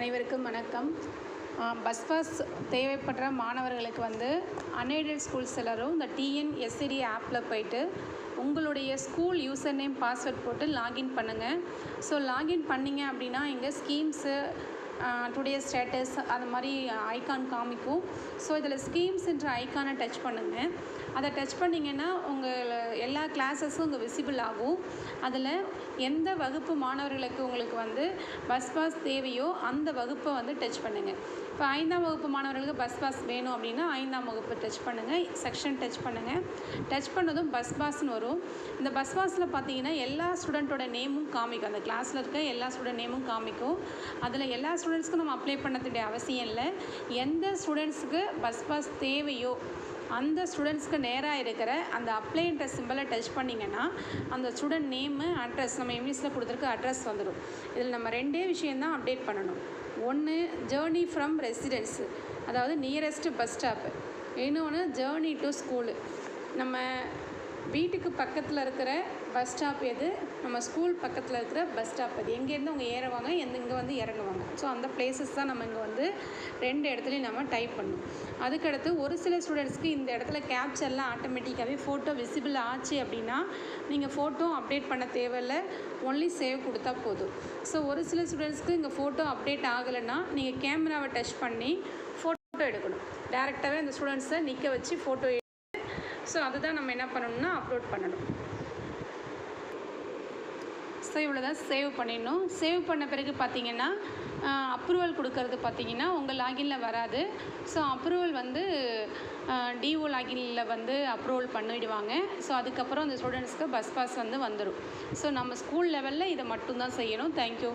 அனைவருக்கும் வணக்கம். Bus pass தேவைப்படுற மாணவர்களுக்கு வந்து அன்எய்டட் ஸ்கூல்ஸ் எல்லாரும் இந்த டிஎன்எஸ்சிடி ஆப்பில் போய்ட்டு உங்களுடைய ஸ்கூல் யூசர் நேம் பாஸ்வேர்ட் போட்டு லாகின் பண்ணுங்கள். ஸோ லாகின் பண்ணிங்க அப்படின்னா இங்கே ஸ்கீம்ஸு டுடே ஸ்டேட்டஸ் அது மாதிரி ஐக்கான் காமிக்கும். ஸோ இதில் ஸ்கீம்ஸ்ன்ற ஐக்கானை டச் பண்ணுங்கள். அதை டச் பண்ணிங்கன்னா உங்கள் எல்லா கிளாஸஸும் இங்கே விசிபிள் ஆகும். அதில் எந்த வகுப்பு மாணவர்களுக்கு உங்களுக்கு வந்து பஸ் பாஸ் தேவையோ அந்த வகுப்பை வந்து டச் பண்ணுங்கள். இப்போ 5ஆம் வகுப்பு மாணவர்களுக்கு பஸ் பாஸ் வேணும் அப்படின்னா 5ஆம் வகுப்பு டச் பண்ணுங்கள், செக்ஷன் டச் பண்ணுங்கள். டச் பண்ணதும் பஸ் பாஸ்ன்னு வரும். இந்த பஸ் பாஸில் பார்த்தீங்கன்னா எல்லா ஸ்டூடெண்ட்டோட நேமும் காமிக்கும். அந்த கிளாஸில் இருக்க எல்லா ஸ்டூடெண்ட் நேமும் காமிக்கும். அதில் எல்லா ஸ்டூடெண்ட்ஸ்க்கும் நம்ம அப்ளை பண்ணக்கூடிய அவசியம் இல்லை. எந்த ஸ்டூடெண்ட்ஸுக்கு பஸ் பாஸ் தேவையோ அந்த ஸ்டூடெண்ட்ஸ்க்கு நேராக இருக்கிற அந்த அப்ளைன்ற சிம்பிளை டச் பண்ணிங்கன்னா அந்த ஸ்டூடெண்ட் நேமு அட்ரஸ் நம்ம இங்கிலீஷில் கொடுத்துருக்க அட்ரஸ் வந்துடும். இதில் நம்ம 2 விஷயந்தான் அப்டேட் பண்ணணும். ஒன்று ஜேர்னி ஃப்ரம் ரெசிடென்ஸு, அதாவது நியரஸ்ட் பஸ் ஸ்டாப்பு. இன்னொன்று ஜேர்னி டு ஸ்கூலு. நம்ம வீட்டுக்கு பக்கத்தில் இருக்கிற பஸ் ஸ்டாப் எது, நம்ம ஸ்கூல் பக்கத்தில் இருக்கிற பஸ் ஸ்டாப் எது, எங்கேருந்து அவங்க ஏறுவாங்க, இங்கே வந்து இறங்குவாங்க. ஸோ அந்த பிளேசஸ் தான் நம்ம இங்கே வந்து 2 இடத்துலையும் நம்ம டைப் பண்ணணும். அதுக்கடுத்து ஒரு சில ஸ்டூடெண்ட்ஸ்க்கு இந்த இடத்துல கேப்சர்லாம் ஆட்டோமேட்டிக்காகவே ஃபோட்டோ விசிபிள் ஆச்சு அப்படின்னா நீங்கள் ஃபோட்டோ அப்டேட் பண்ண தேவையில்லை, ஒன்லி சேவ் கொடுத்தா போதும். ஸோ ஒரு சில ஸ்டூடெண்ட்ஸ்க்கு இங்கே ஃபோட்டோ அப்டேட் ஆகலைன்னா நீங்கள் கேமராவை டச் பண்ணி ஃபோட்டோ எடுக்கணும். டேரெக்டாகவே அந்த ஸ்டூடெண்ட்ஸை நிற்க வச்சு ஃபோட்டோ. ஸோ அதுதான் நம்ம என்ன பண்ணணும்னா அப்லோட் பண்ணணும். ஸோ இவ்வளோ தான் சேவ் பண்ணிடணும். சேவ் பண்ண பிறகு பார்த்தீங்கன்னா அப்ரூவல் கொடுக்கறது பார்த்தீங்கன்னா உங்கள் லாகினில் வராது. ஸோ அப்ரூவல் வந்து டிஓ லாகினில் வந்து அப்ரூவல் பண்ணிவிடுவாங்க. ஸோ அதுக்கப்புறம் அந்த ஸ்டூடெண்ட்ஸ்க்கு பஸ் பாஸ் வந்து வந்துடும். ஸோ நம்ம ஸ்கூல் லெவலில் இதை மட்டும்தான் செய்யணும். தேங்க்யூ.